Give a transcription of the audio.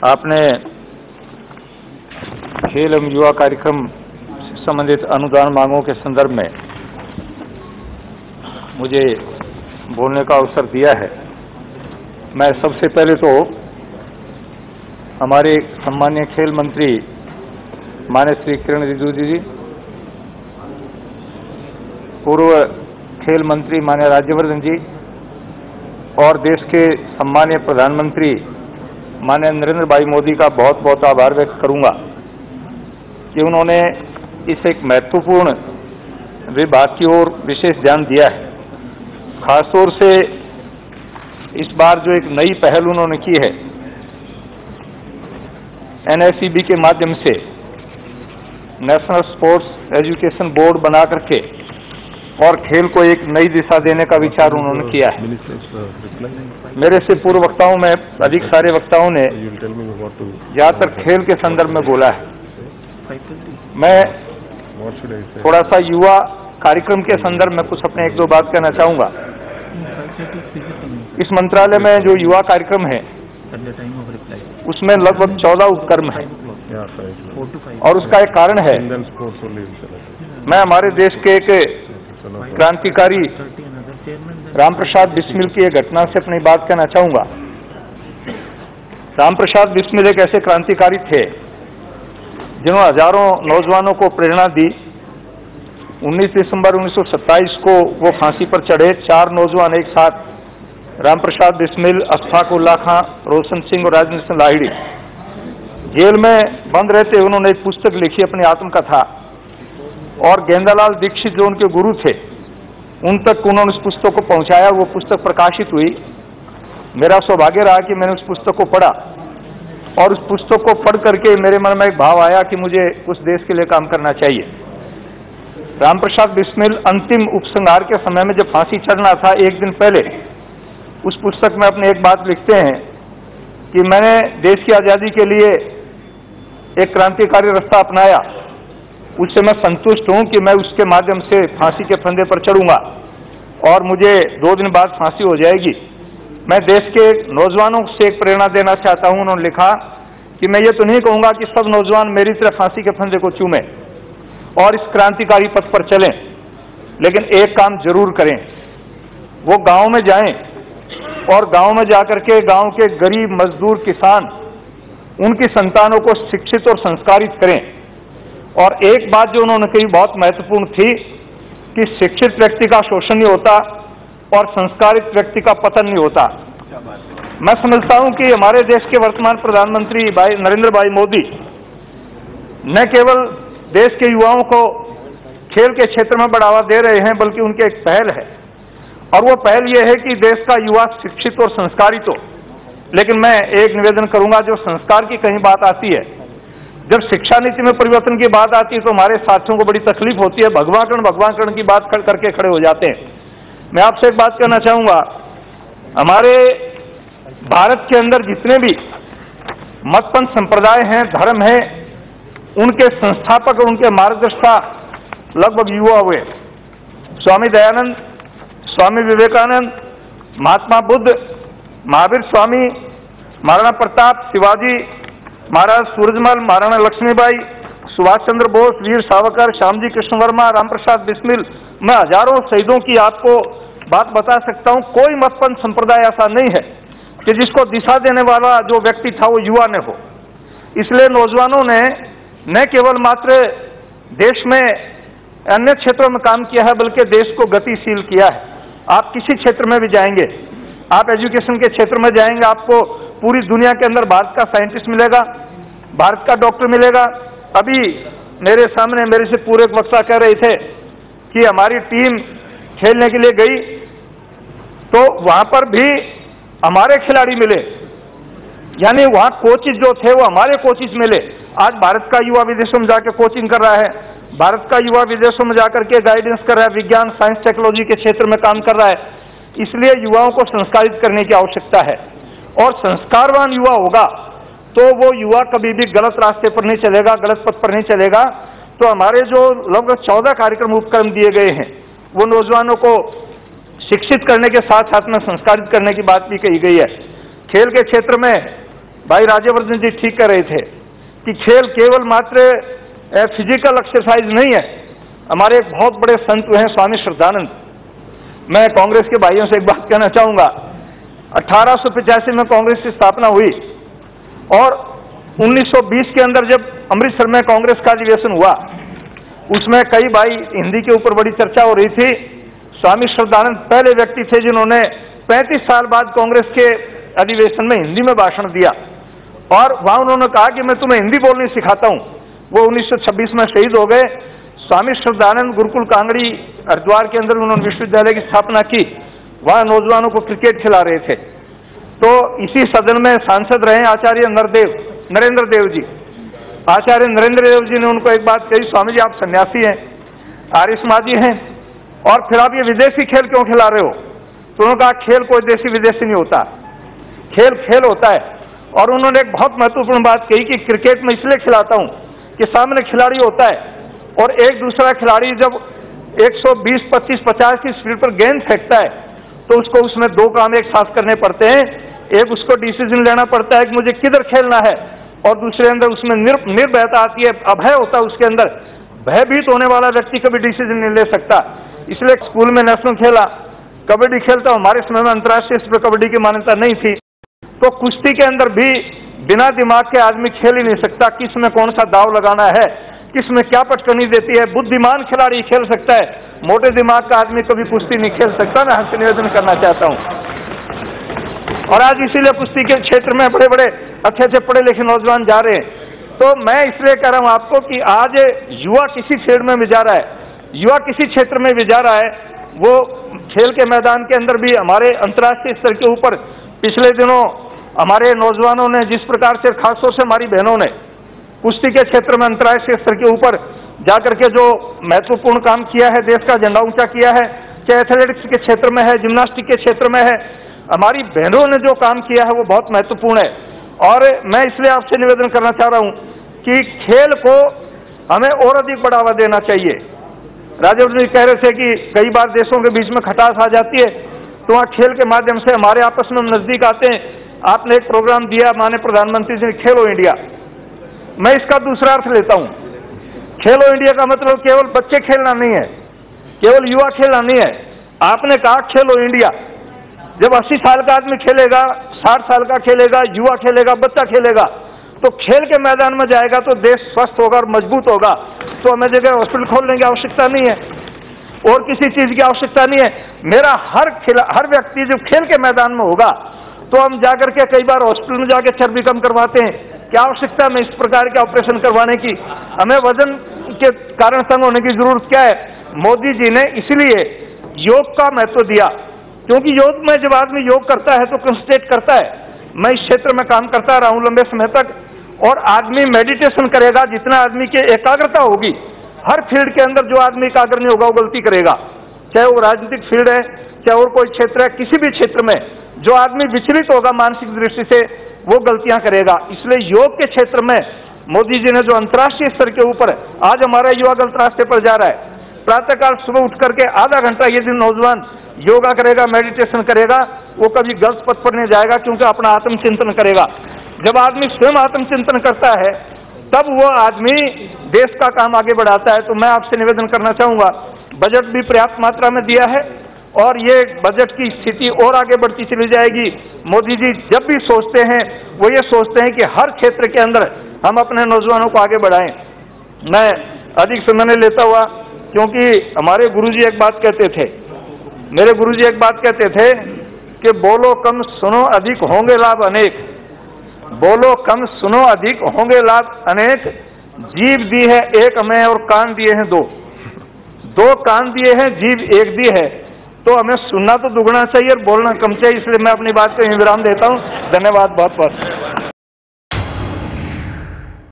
आपने खेल एवं युवा कार्यक्रम से संबंधित अनुदान मांगों के संदर्भ में मुझे बोलने का अवसर दिया है। मैं सबसे पहले तो हमारे सम्माननीय खेल मंत्री माननीय श्री किरण रिजिजू जी, पूर्व खेल मंत्री माननीय राज्यवर्धन जी और देश के सम्माननीय प्रधानमंत्री माननीय नरेंद्र भाई मोदी का बहुत बहुत आभार व्यक्त करूंगा कि उन्होंने इस एक महत्वपूर्ण विभाग की ओर विशेष ध्यान दिया है। खासतौर से इस बार जो एक नई पहल उन्होंने की है, NSEB के माध्यम से नेशनल स्पोर्ट्स एजुकेशन बोर्ड बना करके और खेल को एक नई दिशा देने का विचार उन्होंने किया है। मेरे से पूर्व वक्ताओं में अधिक सारे वक्ताओं ने ज्यादातर खेल के संदर्भ में बोला है। मैं थोड़ा सा युवा कार्यक्रम के संदर्भ में कुछ अपने एक दो बात कहना चाहूंगा। इस मंत्रालय में जो युवा कार्यक्रम है उसमें लगभग 14 उपक्रम है और उसका एक कारण है। मैं हमारे देश के एक क्रांतिकारी रामप्रसाद बिस्मिल की एक घटना से अपनी बात कहना चाहूंगा। रामप्रसाद बिस्मिल एक ऐसे क्रांतिकारी थे जिन्होंने हजारों नौजवानों को प्रेरणा दी। 19 दिसंबर 1927 को वो फांसी पर चढ़े। 4 नौजवान एक साथ, रामप्रसाद बिस्मिल, अशफाक उल्ला खां, रोशन सिंह और राजेंद्र सिंह लाहिड़ी, जेल में बंद रहते उन्होंने एक पुस्तक लिखी, अपनी आत्मकथा, और गेंदालाल दीक्षित जो उनके गुरु थे उन तक उन्होंने उस पुस्तक को पहुंचाया। वो पुस्तक प्रकाशित हुई। मेरा सौभाग्य रहा कि मैंने उस पुस्तक को पढ़ा और उस पुस्तक को पढ़ करके मेरे मन में एक भाव आया कि मुझे उस देश के लिए काम करना चाहिए। रामप्रसाद बिस्मिल अंतिम उपसंहार के समय में जब फांसी चढ़ना था, एक दिन पहले उस पुस्तक में अपने एक बात लिखते हैं कि मैंने देश की आजादी के लिए एक क्रांतिकारी रास्ता अपनाया, उससे मैं संतुष्ट हूं कि मैं उसके माध्यम से फांसी के फंदे पर चढ़ूंगा और मुझे 2 दिन बाद फांसी हो जाएगी। मैं देश के नौजवानों से एक प्रेरणा देना चाहता हूं। उन्होंने लिखा कि मैं ये तो नहीं कहूंगा कि सब नौजवान मेरी तरह फांसी के फंदे को चूमें और इस क्रांतिकारी पथ पर चलें, लेकिन एक काम जरूर करें, वो गांव में जाएं और गांव में जाकर के गांव के गरीब मजदूर किसान उनकी संतानों को शिक्षित और संस्कारित करें। और एक बात जो उन्होंने कही बहुत महत्वपूर्ण थी कि शिक्षित व्यक्ति का शोषण नहीं होता और संस्कारित व्यक्ति का पतन नहीं होता। मैं समझता हूं कि हमारे देश के वर्तमान प्रधानमंत्री नरेंद्र भाई मोदी न केवल देश के युवाओं को खेल के क्षेत्र में बढ़ावा दे रहे हैं, बल्कि उनकी एक पहल है और वो पहल ये है कि देश का युवा शिक्षित और संस्कारित हो। लेकिन मैं एक निवेदन करूंगा, जो संस्कार की कहीं बात आती है, जब शिक्षा नीति में परिवर्तन की बात आती है तो हमारे साथियों को बड़ी तकलीफ होती है, भगवाकरण की बात करके खड़े हो जाते हैं। मैं आपसे एक बात कहना चाहूंगा, हमारे भारत के अंदर जितने भी मतपंथ संप्रदाय हैं, धर्म हैं, उनके संस्थापक और उनके मार्गदर्शक लगभग युवा हुए। स्वामी दयानंद, स्वामी विवेकानंद, महात्मा बुद्ध, महावीर स्वामी, महाराणा प्रताप, शिवाजी महाराज सूरजमल, महाराणा लक्ष्मीबाई, सुभाष चंद्र बोस, वीर सावरकर, श्यामजी कृष्ण वर्मा, रामप्रसाद बिस्मिल, मैं हजारों शहीदों की आपको बात बता सकता हूं। कोई मतपंथ संप्रदाय ऐसा नहीं है कि जिसको दिशा देने वाला जो व्यक्ति था वो युवा ने हो। इसलिए नौजवानों ने न केवल मात्र देश में अन्य क्षेत्रों में काम किया है, बल्कि देश को गतिशील किया है। आप किसी क्षेत्र में भी जाएंगे, आप एजुकेशन के क्षेत्र में जाएंगे, आपको पूरी दुनिया के अंदर भारत का साइंटिस्ट मिलेगा, भारत का डॉक्टर मिलेगा। अभी मेरे सामने मेरे से पूरे वक्ता कह रहे थे कि हमारी टीम खेलने के लिए गई तो वहां पर भी हमारे खिलाड़ी मिले, यानी वहां कोचिज जो थे वो हमारे कोचिज मिले। आज भारत का युवा विदेशों में जाकर कोचिंग कर रहा है, भारत का युवा विदेशों में जाकर के गाइडेंस कर रहा है, विज्ञान साइंस टेक्नोलॉजी के क्षेत्र में काम कर रहा है। इसलिए युवाओं को संस्कारित करने की आवश्यकता है और संस्कारवान युवा होगा तो वो युवा कभी भी गलत रास्ते पर नहीं चलेगा, गलत पथ पर नहीं चलेगा। तो हमारे जो लगभग 14 कार्यक्रम उपक्रम दिए गए हैं वो नौजवानों को शिक्षित करने के साथ साथ में संस्कारित करने की बात भी कही गई है। खेल के क्षेत्र में भाई राज्यवर्धन जी ठीक कर रहे थे कि खेल केवल मात्र फिजिकल एक्सरसाइज नहीं है। हमारे एक बहुत बड़े संत हैं स्वामी श्रद्धानंद, मैं कांग्रेस के भाइयों से एक बात कहना चाहूंगा। 1885 में कांग्रेस की स्थापना हुई और 1920 के अंदर जब अमृतसर में कांग्रेस का अधिवेशन हुआ, उसमें कई भाई हिंदी के ऊपर बड़ी चर्चा हो रही थी। स्वामी श्रद्धानंद पहले व्यक्ति थे जिन्होंने 35 साल बाद कांग्रेस के अधिवेशन में हिंदी में भाषण दिया और वहां उन्होंने कहा कि मैं तुम्हें हिंदी बोलनी सिखाता हूं। वो 1926 में शहीद हो गए। स्वामी श्रद्धानंद गुरुकुल कांगड़ी हरिद्वार के अंदर उन्होंने विश्वविद्यालय की स्थापना की, वहां नौजवानों को क्रिकेट खिला रहे थे। तो इसी सदन में सांसद रहे आचार्य नरेंद्र देव जी। आचार्य नरेंद्र देव जी ने उनको एक बात कही, स्वामी जी आप सन्यासी हैं, आर्य समाजी हैं, और फिर आप ये विदेशी खेल क्यों खिला रहे हो? तो उन्होंने कहा खेल कोई देशी विदेशी नहीं होता, खेल खेल होता है। और उन्होंने एक बहुत महत्वपूर्ण बात कही कि क्रिकेट में इसलिए खिलाता हूं कि सामने खिलाड़ी होता है और एक दूसरा खिलाड़ी जब 120, 25, 50 की स्पीड पर गेंद फेंकता है तो उसको उसमें दो काम एक साथ करने पड़ते हैं। एक उसको डिसीजन लेना पड़ता है कि मुझे किधर खेलना है, और दूसरे अंदर उसमें निर्भयता आती है, अभय होता है उसके अंदर। भयभीत होने वाला व्यक्ति कभी डिसीजन नहीं ले सकता। इसलिए स्कूल में नेशनल खेला, कबड्डी खेलता, हमारे समय में अंतर्राष्ट्रीय स्तर पर कबड्डी की मान्यता नहीं थी। तो कुश्ती के अंदर भी बिना दिमाग के आदमी खेल ही नहीं सकता। किस में कौन सा दाव लगाना है, किस में क्या पटकनी देती है, बुद्धिमान खिलाड़ी खेल सकता है, मोटे दिमाग का आदमी कभी कुश्ती नहीं खेल सकता। मैं आपसे निवेदन करना चाहता हूं। और आज इसीलिए कुश्ती के क्षेत्र में बड़े बड़े अच्छे अच्छे पढ़े लिखे नौजवान जा रहे हैं। तो मैं इसलिए कह रहा हूं आपको कि आज युवा किसी फील्ड में भी जा रहा है, युवा किसी क्षेत्र में भी जा रहा है, वो खेल के मैदान के अंदर भी हमारे अंतर्राष्ट्रीय स्तर के ऊपर पिछले दिनों हमारे नौजवानों ने जिस प्रकार से, खासतौर से हमारी बहनों ने कुश्ती के क्षेत्र में अंतर्राष्ट्रीय स्तर के ऊपर जाकर के जो महत्वपूर्ण काम किया है, देश का झंडा ऊंचा किया है, चाहे एथलेटिक्स के क्षेत्र में है, जिम्नास्टिक के क्षेत्र में है, हमारी बहनों ने जो काम किया है वो बहुत महत्वपूर्ण है। और मैं इसलिए आपसे निवेदन करना चाह रहा हूं कि खेल को हमें और अधिक बढ़ावा देना चाहिए। राजेंद्र जी कह रहे थे कि कई बार देशों के बीच में खटास आ जाती है, तो वहां खेल के माध्यम से हमारे आपस में नजदीक आते हैं। आपने एक प्रोग्राम दिया माननीय प्रधानमंत्री जी ने, खेलो इंडिया। मैं इसका दूसरा अर्थ लेता हूं। खेलो इंडिया का मतलब केवल बच्चे खेलना नहीं है, केवल युवा खेलना नहीं है। आपने कहा खेलो इंडिया। जब 80 साल का आदमी खेलेगा, 60 साल का खेलेगा, युवा खेलेगा, बच्चा खेलेगा, तो खेल के मैदान में जाएगा तो देश स्वस्थ होगा और मजबूत होगा। तो हमें जगह हॉस्पिटल खोलने की आवश्यकता नहीं है और किसी चीज की आवश्यकता नहीं है। मेरा हर व्यक्ति जब खेल के मैदान में होगा तो हम जाकर के कई बार हॉस्पिटल में जाकर चर्बी कम करवाते हैं, क्या आवश्यकता में इस प्रकार के ऑपरेशन करवाने की? हमें वजन के कारण तंग होने की जरूरत क्या है? मोदी जी ने इसलिए योग का महत्व दिया, क्योंकि योग में जब आदमी योग करता है तो कंसंट्रेट करता है। मैं इस क्षेत्र में काम करता रहा हूं लंबे समय तक, और आदमी मेडिटेशन करेगा, जितना आदमी की एकाग्रता होगी, हर फील्ड के अंदर जो आदमी एकाग्र नहीं होगा वो गलती करेगा। चाहे वो राजनीतिक फील्ड है, चाहे और कोई क्षेत्र है, किसी भी क्षेत्र में जो आदमी विचलित होगा मानसिक दृष्टि से वो गलतियां करेगा। इसलिए योग के क्षेत्र में मोदी जी ने जो अंतर्राष्ट्रीय स्तर के ऊपर, आज हमारा युवा गलत रास्ते पर जा रहा है। प्रातःकाल सुबह उठ करके आधा घंटा यदि नौजवान योगा करेगा, मेडिटेशन करेगा, वो कभी गलत पथ पर नहीं जाएगा, क्योंकि अपना आत्मचिंतन करेगा। जब आदमी स्वयं आत्मचिंतन करता है तब वो आदमी देश का काम आगे बढ़ाता है। तो मैं आपसे निवेदन करना चाहूंगा, बजट भी पर्याप्त मात्रा में दिया है और ये बजट की स्थिति और आगे बढ़ती चली जाएगी। मोदी जी जब भी सोचते हैं वो ये सोचते हैं कि हर क्षेत्र के अंदर हम अपने नौजवानों को आगे बढ़ाएं। मैं अधिक समय नहीं लेता हुआ, क्योंकि हमारे गुरुजी एक बात कहते थे, मेरे गुरुजी एक बात कहते थे कि बोलो कम सुनो अधिक होंगे लाभ अनेक। बोलो कम सुनो अधिक होंगे लाभ अनेक। जीभ दी है एक हमें और कान दिए हैं दो। दो कान दिए हैं, जीभ एक दी है, तो हमें सुनना तो दुगना चाहिए और बोलना कम चाहिए। इसलिए मैं अपनी बात को यहीं विराम देता हूं। धन्यवाद बहुत बहुत।